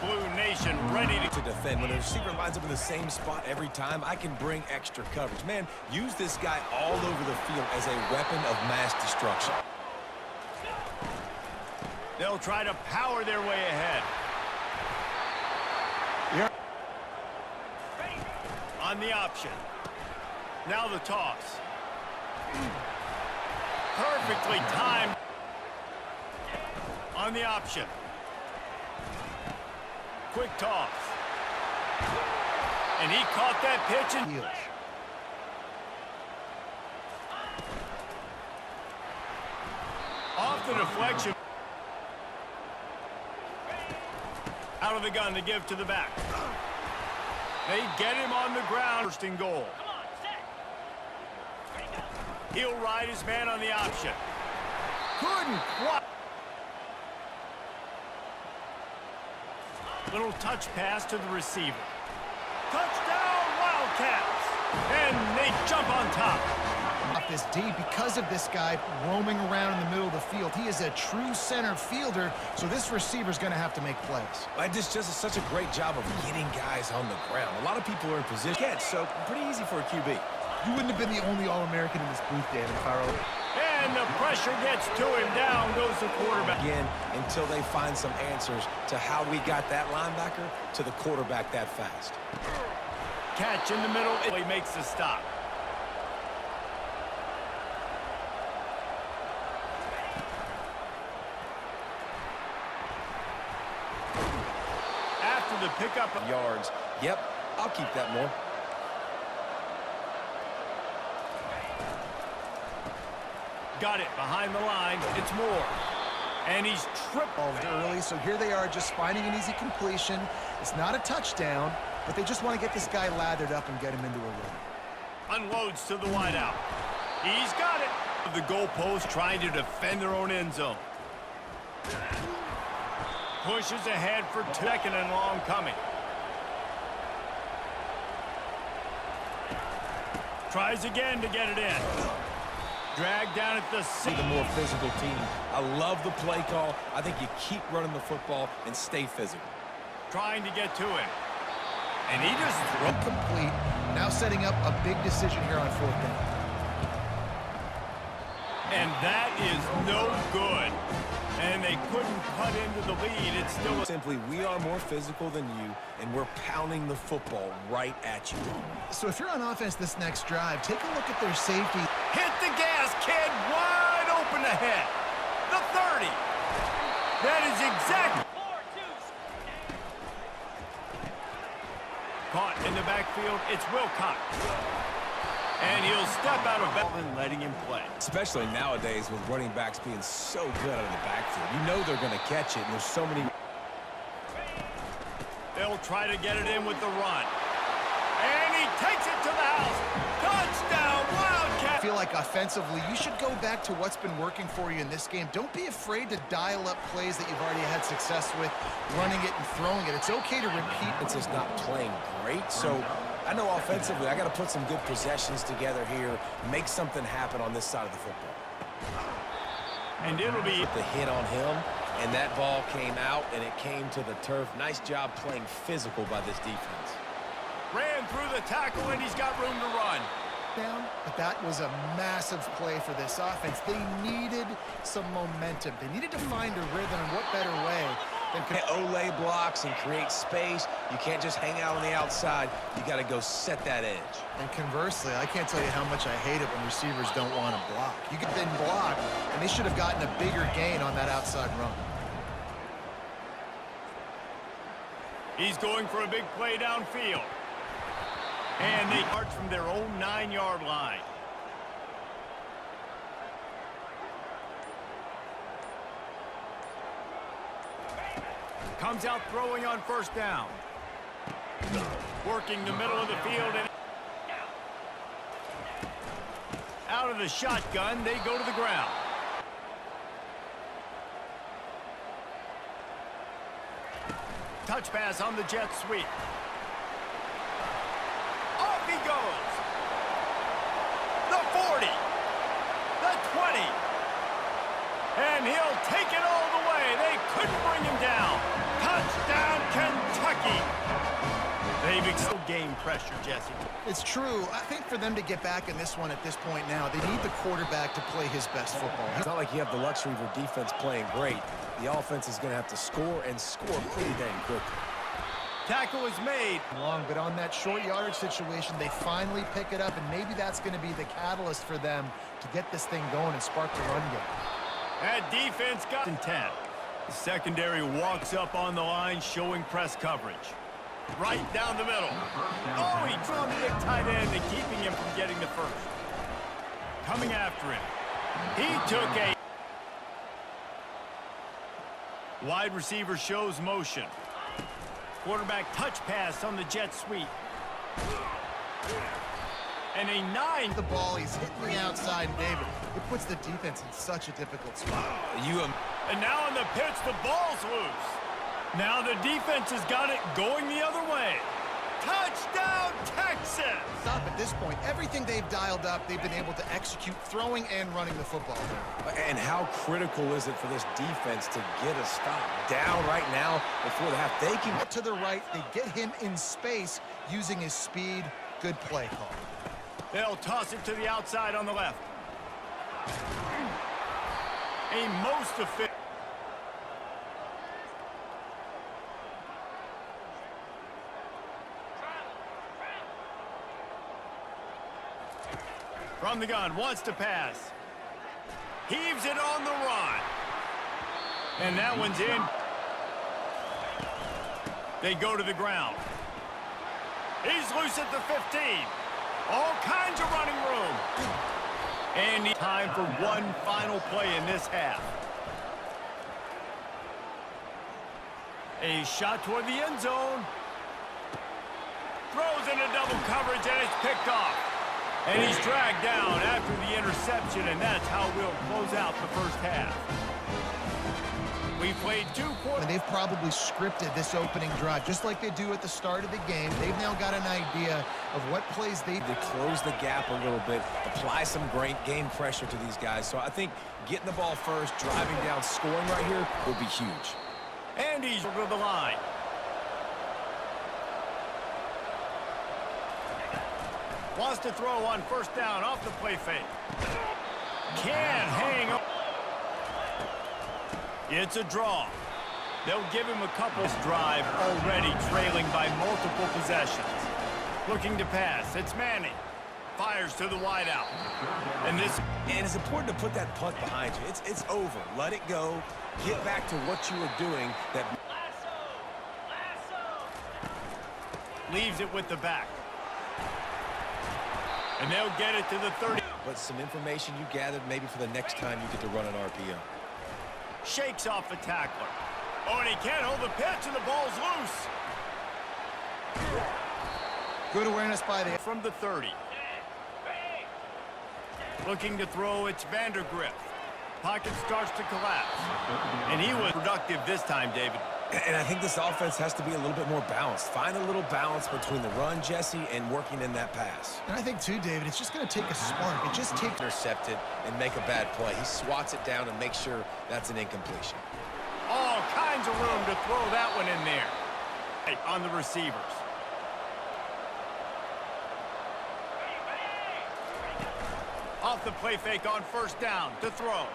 Blue Nation ready to defend. When a receiver lines up in the same spot every time, I can bring extra coverage. Man, use this guy all over the field as a weapon of mass destruction. They'll try to power their way ahead. On the option. Now the toss. Perfectly timed. On the option. Quick toss. And he caught that pitch and heels. Off the deflection. Out of the gun to give to the back. They get him on the ground. First and goal. He'll ride his man on the option. Couldn't quite. Little touch pass to the receiver. Touchdown, Wildcats! And they jump on top. Off this D, because of this guy roaming around in the middle of the field, he is a true center fielder, so this receiver's going to have to make plays. This just is such a great job of getting guys on the ground. A lot of people are in position, so pretty easy for a QB. You wouldn't have been the only All-American in this booth, David Farrell. And the pressure gets to him. Down goes the quarterback. Again, until they find some answers to how we got that linebacker to the quarterback that fast. Catch in the middle. He makes the stop. After the pickup of yards. Yep, I'll keep that more. Got it behind the line. It's Moore. And he's tripped early, so here they are just finding an easy completion. It's not a touchdown, but they just want to get this guy lathered up and get him into a rhythm. Unloads to the wideout. He's got it. The goalpost trying to defend their own end zone. Pushes ahead for second and long coming. Tries again to get it in. Dragged down at the the more physical team. I love the play call. I think you keep running the football and stay physical. Trying to get to him. And he just threw complete. Now setting up a big decision here on fourth down. And that is no good. And they couldn't cut into the lead. It's still simply, we are more physical than you, and we're pounding the football right at you. So if you're on offense this next drive, take a look at their safety. Hit the gas, kid. Wide open ahead. The 30. That is exactly. Caught in the backfield. It's Wilcox. And he'll step out of bounds and letting him play. Especially nowadays with running backs being so good out of the backfield. You know they're going to catch it, and there's so many. They'll try to get it in with the run. And he takes it to the house. Touchdown, Wildcat! I feel like offensively, you should go back to what's been working for you in this game. Don't be afraid to dial up plays that you've already had success with, running it and throwing it. It's okay to repeat. It's just not playing great, so I know offensively I got to put some good possessions together here, make something happen on this side of the football. And it'll be the hit on him, and that ball came out, and it came to the turf. Nice job playing physical by this defense. Ran through the tackle, and he's got room to run. Down, but that was a massive play for this offense. They needed some momentum. They needed to find a rhythm, and what better way than Olay blocks and create space. You can't just hang out on the outside. You got to go set that edge. And conversely, I can't tell you how much I hate it when receivers don't want to block. You get been blocked, and they should have gotten a bigger gain on that outside run. He's going for a big play downfield. And they march from their own 9-yard line. Comes out throwing on first down. Working the middle of the field. And out of the shotgun, they go to the ground. Touch pass on the jet sweep. Off he goes. The 40. The 20. And he'll take it all the way. They couldn't bring him down. Touchdown, Kansas. They've exceeded game pressure, Jesse. It's true. I think for them to get back in this one at this point now, they need the quarterback to play his best football. It's not like you have the luxury of your defense playing great. The offense is going to have to score and score pretty dang quickly. Tackle is made. Long, but on that short yardage situation, they finally pick it up, and maybe that's going to be the catalyst for them to get this thing going and spark the run game. That defense got in 10. The secondary walks up on the line, showing press coverage. Right down the middle. Oh, he drew the big tight end and keeping him from getting the first. Coming after him. He took a wide receiver shows motion. Quarterback touch pass on the jet sweep. And a 9. The ball, he's hitting the outside, and David, it puts the defense in such a difficult spot. And now on the pitch, the ball's loose. Now the defense has got it going the other way. Touchdown, Texas! Stop at this point. Everything they've dialed up, they've been able to execute throwing and running the football. And how critical is it for this defense to get a stop down right now before the half? They can get to the right. They get him in space using his speed. Good play call. They'll toss it to the outside on the left. A most efficient. From the gun, wants to pass. Heaves it on the run. And that one's in. They go to the ground. He's loose at the 15. All kinds of running room. And time for one final play in this half. A shot toward the end zone. Throws into double coverage, and it's picked off. And he's dragged down after the interception, and that's how we'll close out the first half. We played 2 quarters. And they've probably scripted this opening drive, just like they do at the start of the game. They've now got an idea of what plays they close the gap a little bit, apply some great game pressure to these guys. So I think getting the ball first, driving down, scoring right here will be huge. And he's over the line. Wants to throw on first down off the play fake. Can't hang up. It's a draw. They'll give him a couple. This drive already trailing by multiple possessions. Looking to pass. It's Manning. Fires to the wideout. And it's important to put that punt behind you. It's over. Let it go. Get back to what you were doing. That leaves it with the back. And they'll get it to the 30. But some information you gathered maybe for the next time you get to run an RPO. Shakes off the tackler. Oh, and he can't hold the pitch, and the ball's loose. Good awareness by the... From the 30. Looking to throw, it's Vandergrift. Pocket starts to collapse. And he was productive this time, David. And I think this offense has to be a little bit more balanced. Find a little balance between the run, Jesse, and working in that pass. And I think, too, David, it's just going to take a spark. It just takes... Intercepted and make a bad play. He swats it down and makes sure that's an incompletion. All kinds of room to throw that one in there. On the receivers. Off the play fake on first down to throw.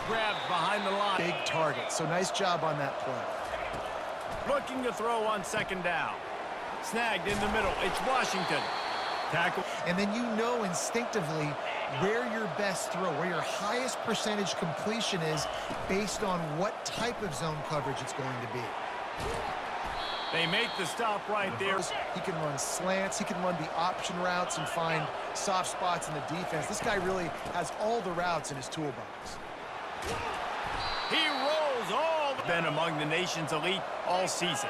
Grabbed behind the line. Big target, so nice job on that play. Looking to throw on second down. Snagged in the middle. It's Washington. Tackle. And then you know instinctively where your best throw, where your highest percentage completion is based on what type of zone coverage it's going to be. They make the stop right there. He can run slants. He can run the option routes and find soft spots in the defense. This guy really has all the routes in his toolbox. He rolls all. Been among the nation's elite all season.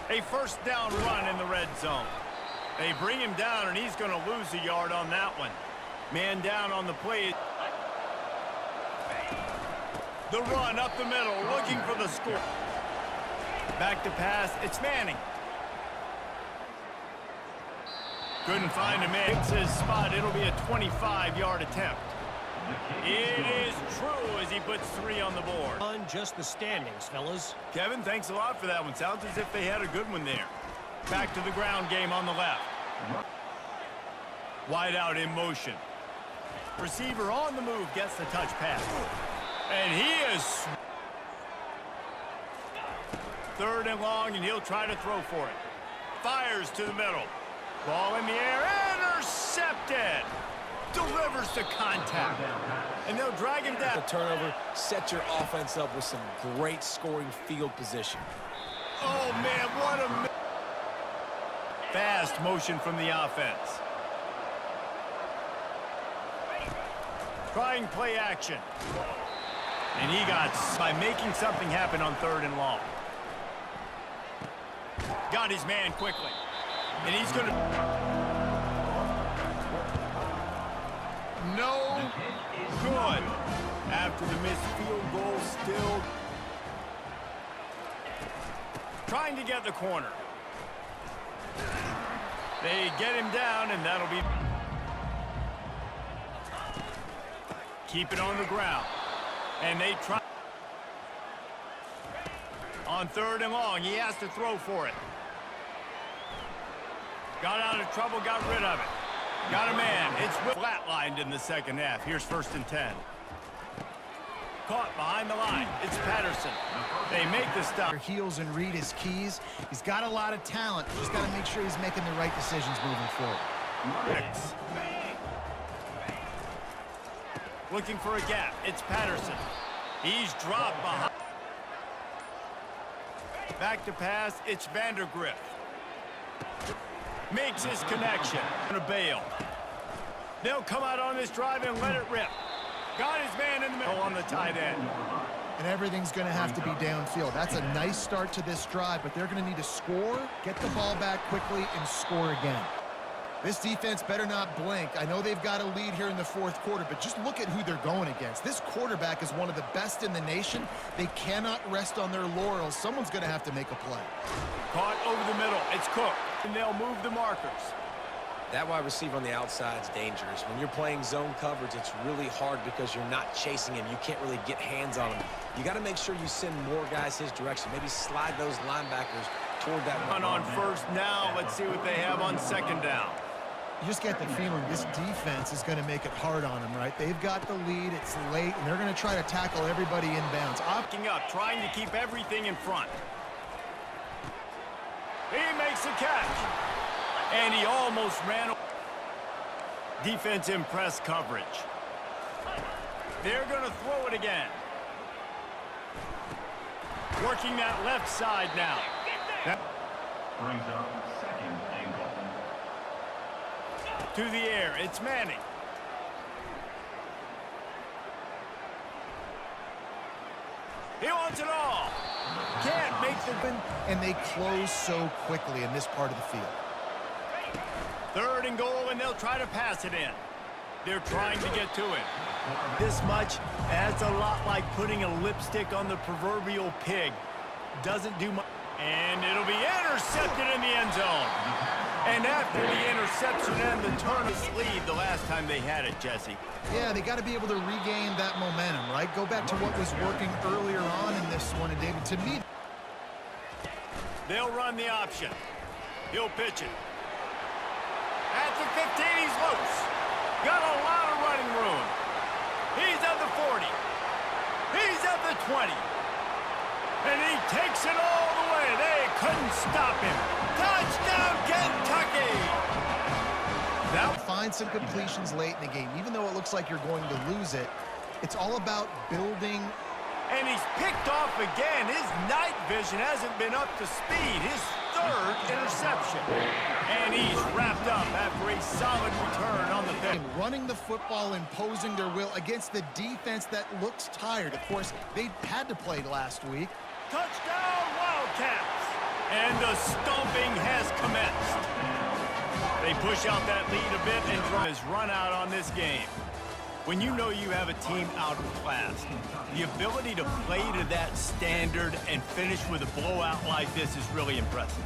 A first down run in the red zone. They bring him down, and he's going to lose a yard on that one. Man down on the play. The run up the middle, looking for the score. Back to pass. It's Manning. Couldn't find a man. It's his spot. It'll be a 25-yard attempt. It is true as he puts 3 on the board. On just the standings, fellas. Kevin, thanks a lot for that one. Sounds as if they had a good one there. Back to the ground game on the left. Wide out in motion. Receiver on the move gets the touch pass. And he is 3rd and long, and he'll try to throw for it. Fires to the middle. Ball in the air. Intercepted. Delivers to contact. And they'll drag him down. The turnover, set your offense up with some great scoring field position. Oh, man, what a... Fast motion from the offense. Trying play action. And he got by making something happen on 3rd and long. Got his man quickly. And he's going to... No good. After the missed field goal, still trying to get the corner. They get him down, and that'll be... Keep it on the ground. And they try... On 3rd and long, he has to throw for it. Got out of trouble, got rid of it. Got a man. It's flatlined in the 2nd half. Here's 1st and 10. Caught behind the line. It's Patterson. They make the stop. Heels and read his keys. He's got a lot of talent. Just got to make sure he's making the right decisions moving forward. Next. Looking for a gap. It's Patterson. He's dropped behind. Back to pass. It's Vandergrift. Makes his connection. A bail. They'll come out on this drive and let it rip. Got his man in the middle on the tight end. And everything's going to have to be downfield. That's a nice start to this drive, but they're going to need to score, get the ball back quickly, and score again. This defense better not blink. I know they've got a lead here in the 4th quarter, but just look at who they're going against. This quarterback is one of the best in the nation. They cannot rest on their laurels. Someone's going to have to make a play. Caught over the middle. It's Cook. And they'll move the markers. That wide receiver on the outside is dangerous. When you're playing zone coverage, it's really hard because you're not chasing him. You can't really get hands on him. You got to make sure you send more guys his direction. Maybe slide those linebackers toward that one. On 1st now. Let's see what they have on 2nd down. You just get the feeling this defense is going to make it hard on them, right? They've got the lead. It's late, and they're going to try to tackle everybody inbounds. Opting up, trying to keep everything in front. He makes a catch. And he almost ran. Defense in press coverage. They're going to throw it again. Working that left side now. Brings up 2nd and goal. To the air, it's Manning. He wants it all. Can't make the win. And they close so quickly in this part of the field. 3rd and goal, and they'll try to pass it in. They're trying to get to it. This much, that's a lot like putting a lipstick on the proverbial pig. Doesn't do much. And it'll be intercepted in the end zone. And after the interception and the turn of lead the last time they had it, Jesse. Yeah, they got to be able to regain that momentum, right? Go back to what was working earlier on in this one, and David, to me. They'll run the option. He'll pitch it. At the 15, he's loose. Got a lot of running room. He's at the 40. He's at the 20. And he takes it all the way. They couldn't stop him. Touchdown, Kentucky! Now Find some completions late in the game. Even though it looks like you're going to lose it, it's all about building. And he's picked off again. His night vision hasn't been up to speed. His 3rd interception. And he's wrapped up after a solid return on the pitch. Running the football, imposing their will against the defense that looks tired. Of course, they had to play last week. Touchdown, Wildcats! And the stomping has commenced. They push out that lead a bit and draw his run out on this game. When you know you have a team out of class, the ability to play to that standard and finish with a blowout like this is really impressive.